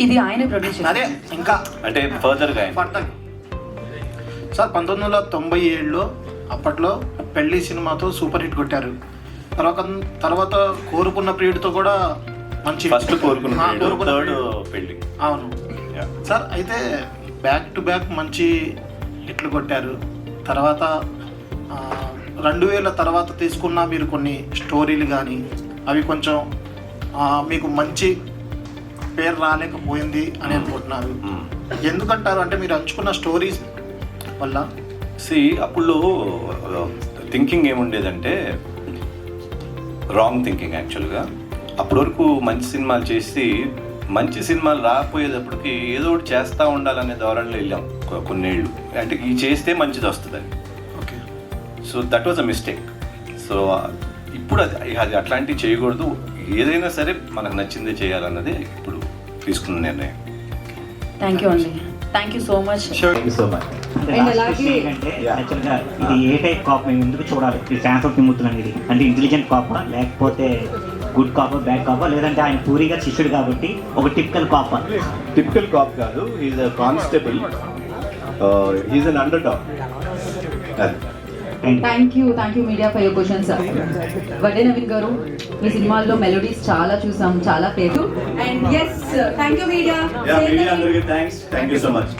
ఇది ఆయన ప్రొడ్యూస్ అదే ఇంకా అంటే ఫర్దర్గా సార్ 1997లో అప్పట్లో పెళ్లి సినిమాతో సూపర్ హిట్ కొట్టారు. తర్వాత కోరుకున్న ప్రియుడితో కూడా మంచి ఫస్ట్ కోరుకున్న థర్డ్ పెళ్లి. అవును సార్. అయితే బ్యాక్ టు బ్యాక్ మంచి హిట్లు కొట్టారు. తర్వాత 2000 తర్వాత తీసుకున్న మీరు కొన్ని స్టోరీలు కానీ అవి కొంచెం మీకు మంచి పేరు రాలేకపోయింది అని అనుకుంటున్నారు. ఎందుకంటారు? అంటే మీరు ఎంచుకున్న స్టోరీస్ వల్ల. అప్పుడు థింకింగ్ ఏముండేదంటే రాంగ్ థింకింగ్ యాక్చువల్గా. అప్పటి వరకు మంచి సినిమాలు చేసి మంచి సినిమాలు రాకపోయేటప్పటికి ఏదో ఒకటి చేస్తూ ఉండాలనే ధోరణిలో వెళ్ళాం కొన్నేళ్ళు. అంటే ఈ చేస్తే మంచిది వస్తుందని. Okay. So that was a mistake. So ఇప్పుడు అది అట్లాంటివి చేయకూడదు. ఏదైనా సరే మనకు నచ్చిందే చేయాలన్నది ఇప్పుడు తీసుకున్న నిర్ణయం. థ్యాంక్ యూ అండి. Thank you so much. Thank you so much. ఏంటంటే యాక్చువల్గా ఇది ఏ టైప్ కాప్ మేము ఎందుకు చూడాలి? ఇది ఛాన్స్ ఆఫ్ తిమ్ముతున్నాను. ఇది అంటే ఇంటెలిజెంట్ కాపా, లేకపోతే గుడ్ కాపా, బ్యాడ్ కాపా, లేదంటే ఆయన పూరిగా శిష్యుడు కాబట్టి ఒక టిపికల్ కాపా? టిపికల్ కాప్ కాదు, is a constable, is an underdog. Thank you media for your questions. Vadde Naveen గారు, మీ సినిమాల్లో మెలోడీస్ చాలా చూసాం, చాలా పేరు. And yes, thank you media. అందరికీ thanks. Thank you so much.